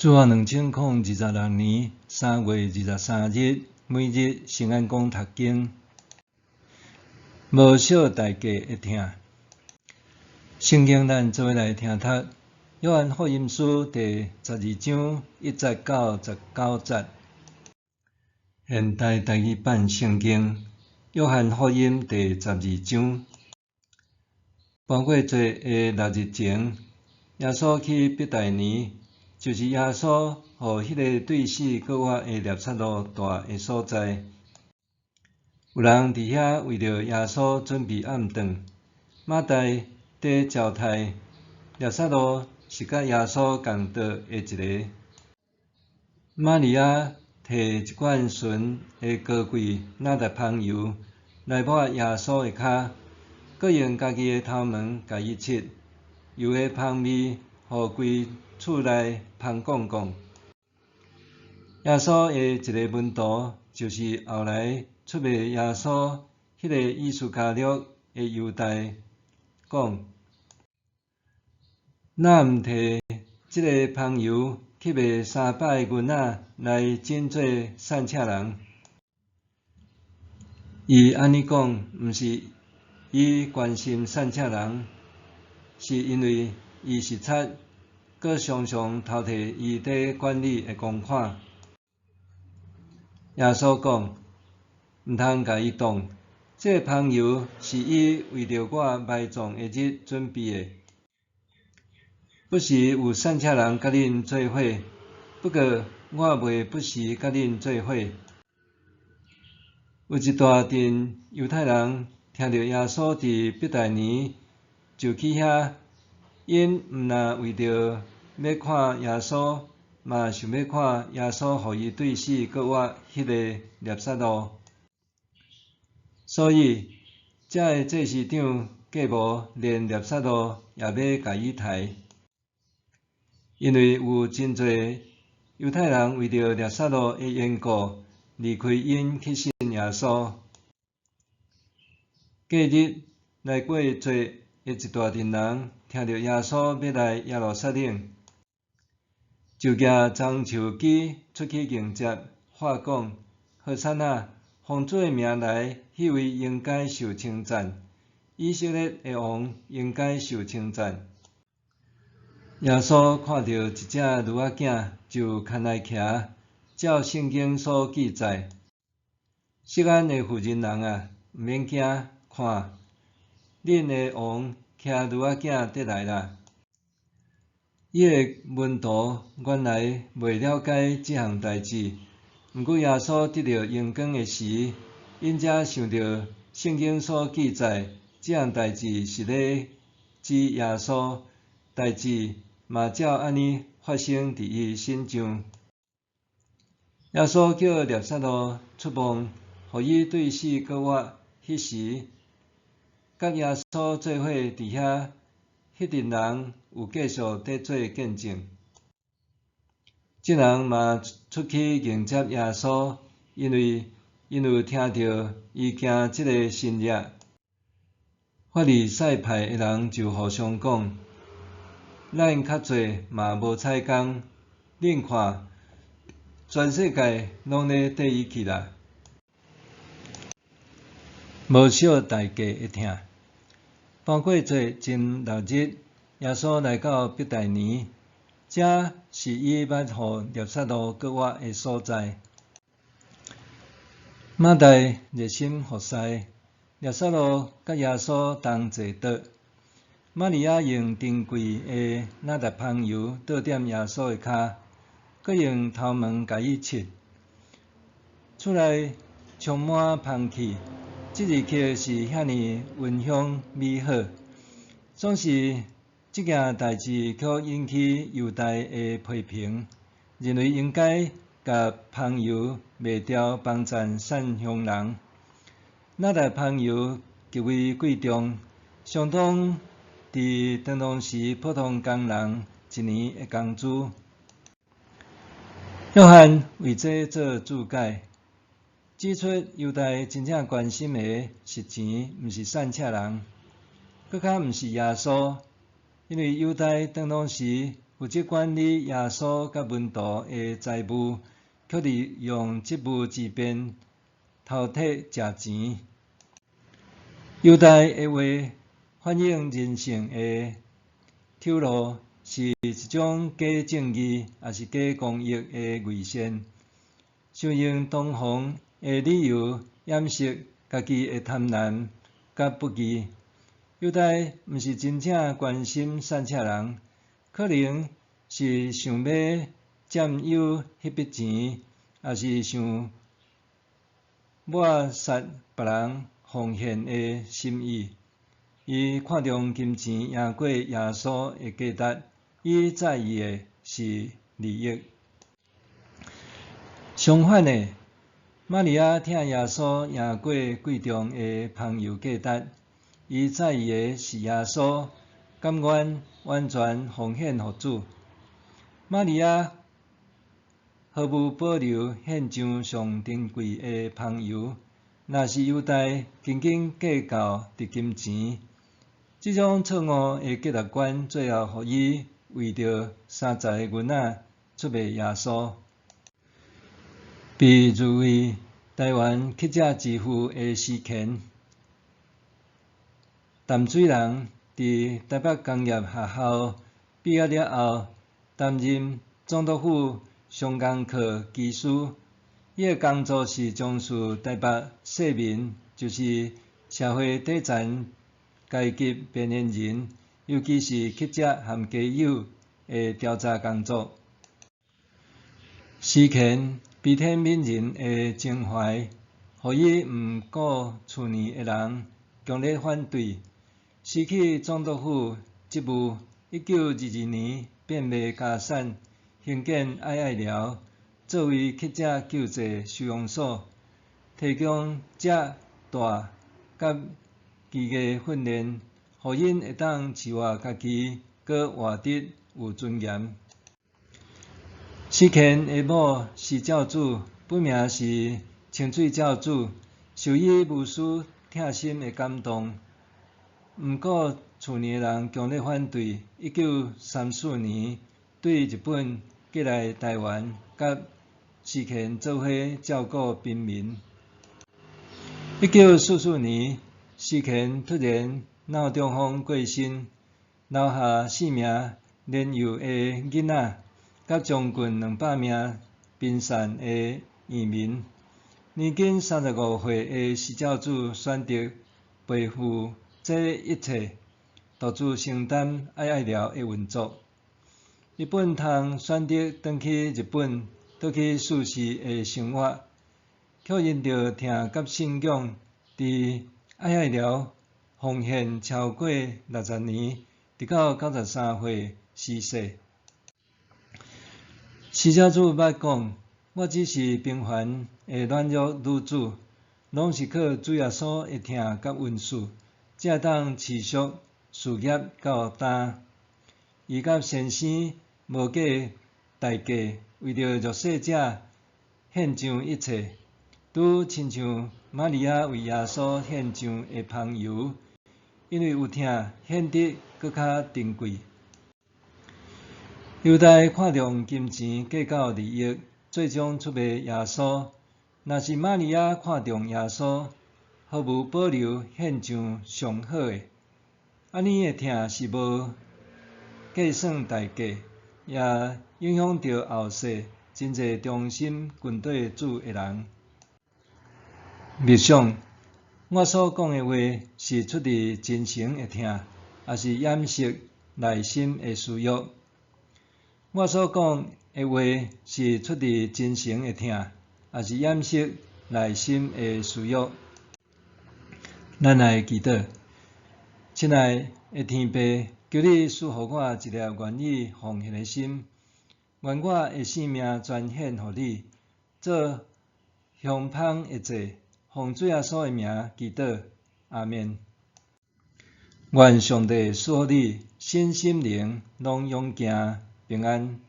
主后2026年3月23日，每日圣安宫读经，无少大家会听。圣经咱做伙来听读。约翰福音书第12章1节到19节。现代台语版圣经，约翰福音第12章。翻过节的6日前，耶稣去伯大尼，就是耶稣予迄个对死搁活的纳撒路住的所在。有人伫遐为着耶稣准备暗顿。马大伫招待纳撒路是甲耶稣共道的一个。玛利亚摕一罐纯的高贵哪达香油来抹耶稣的骹，搁用家己的头毛甲伊拭，油的香味互规厝内香滚滚。耶稣的一个门徒，就是后来出卖耶稣迄个伊斯加略的犹大，讲：咱毋摕即个香油去卖300个银仔来种做散车人。伊安尼讲，毋是伊关心散车人，是因为伊是贼，搁常常偷摕伊伫管理的公款。耶稣讲，毋通甲伊动，这个香油是伊为着我埋葬的日准备的。不时有散车人甲恁做伙，不过我袂不时甲恁做伙。有一大阵犹太人听到耶稣伫伯大尼，就去遐，因毋但为着要看耶稣，嘛想要看耶稣予伊对死搁活迄个纳撒路。所以，遮的祭司长计无连纳撒路也要甲伊刣。因为有真侪犹太人为着纳撒路的缘故，离开因去信耶稣。隔日来过节的一大群人，听到耶稣要来耶路撒冷，就举棕树枝出去迎接，话讲：何塞那，奉主的名来，迄位应该受称赞。以色列的王应该受称赞。耶稣看到一只驴仔囝，就牵来骑，照圣经所记载。锡安的妇人人啊，毋免惊，看，恁的王骑驴仔囝得来啦。伊的门徒原来袂了解即项代志，毋过耶稣得到阳光的时，因才想到圣经所记载即项代志是咧指耶稣，代志嘛照安尼发生伫伊身上。耶稣叫纳撒路出梦，予伊对死搁活。迄时，甲耶稣做伙伫遐，迄阵人有继续伫做见证。这人嘛出去迎接耶稣，因为因有听到伊行即个新约。法利赛派的人就互相讲：咱较侪嘛无采工，恁看，全世界拢咧缀伊去啦。无少大家会听。翻过节前6日，耶稣来到伯大尼，这是伊捌予纳撒路搁活的所在。马大热心服侍，纳撒路甲耶稣同坐桌。玛利亚用珍贵的哪达香油倒点耶稣的骹，搁用头毛甲伊拭。厝内充满香气，即日刻是遐尼温香美好。总是即件代志却引起犹大的批评，认为应该甲香油卖掉帮赞散香人。哪达香油极为贵重，相当伫当时普通工人一年的工资。约翰为这做注解，指出犹大真正关心的是钱，毋是散车人，搁较毋是耶稣，因为犹大当时负责管理耶稣甲门徒的财务，却利用职务之便偷摕食钱。犹大的话反映人性的丑陋，是一种假正义，也是假公益的伪善，想用同行的理由掩饰家己的贪婪甲不义。犹大毋是真正关心善车人，可能是想要占有迄笔钱，也是想抹杀别人奉献的心意。伊看重金钱赢过耶稣的价值，伊在意的是利益。相反的，玛利亚听耶稣赢过贵重的香油价值，伊在意的是耶稣甘愿完全奉献予主。玛利亚毫无保留献上上珍贵的香油，若是犹大仅仅计较值金钱，这种错误的价值观，最后予伊为着30个银仔出卖耶稣。被誉为台湾乞食之父的司乾，淡水人，伫台北工业学校毕业了后，担任总督府商工课技师。伊的工作是从事台北市民，就是社会底层阶级边缘人，尤其是乞食和街友的调查工作。司乾悲天悯人的情怀，予伊毋顾厝里的人强烈反对，失去总督府职务。1922年变卖家产，兴建爱爱寮，作为乞食救济收容所，提供食、住甲技艺训练，予因会当饲活家己，搁活得有尊严。司乾的某是教主，本名是清水教主，受伊无私疼心的感动，毋顾厝里的人强烈反对。1934年对日本寄来台湾，甲司乾做伙照顾贫民。1944年，司乾突然脑中风过身，留下4名年幼的囡仔，甲将近200名宾散的移民。年仅35岁的司教主选择背负这一切，独自承担爱爱寮的运作。日本通选择返去日本，倒去舒适的生活，却因着疼甲信仰，伫爱爱寮奉献超过60年，直到93岁逝世。司教主捌讲：“我只是平凡的软弱女子，拢是靠主耶稣的疼甲恩赐，才当持续事业到今。伊甲先生无计代价，为着弱势者献上一切，拄亲像玛利亚为耶稣献上的香油，因为有疼，显得搁较珍贵。”犹大看重金钱，计较利益，最终出卖耶稣。若是玛利亚看重耶稣，毫无保留献上上好的，安尼的疼是无计算代价，也影响着后世真侪忠心跟对主的人。默想，我所讲的话是出自真诚的疼，还是掩饰内心的私欲？我所讲的话是出自真诚的疼，还是掩饰内心的私欲？咱来祈祷，亲爱的天父，求你赐予我一粒愿意奉献的心，愿我的性命全献予你，做香香的祭，奉主耶稣的名祈祷，阿们。愿上帝赐予你身心灵拢勇健平安。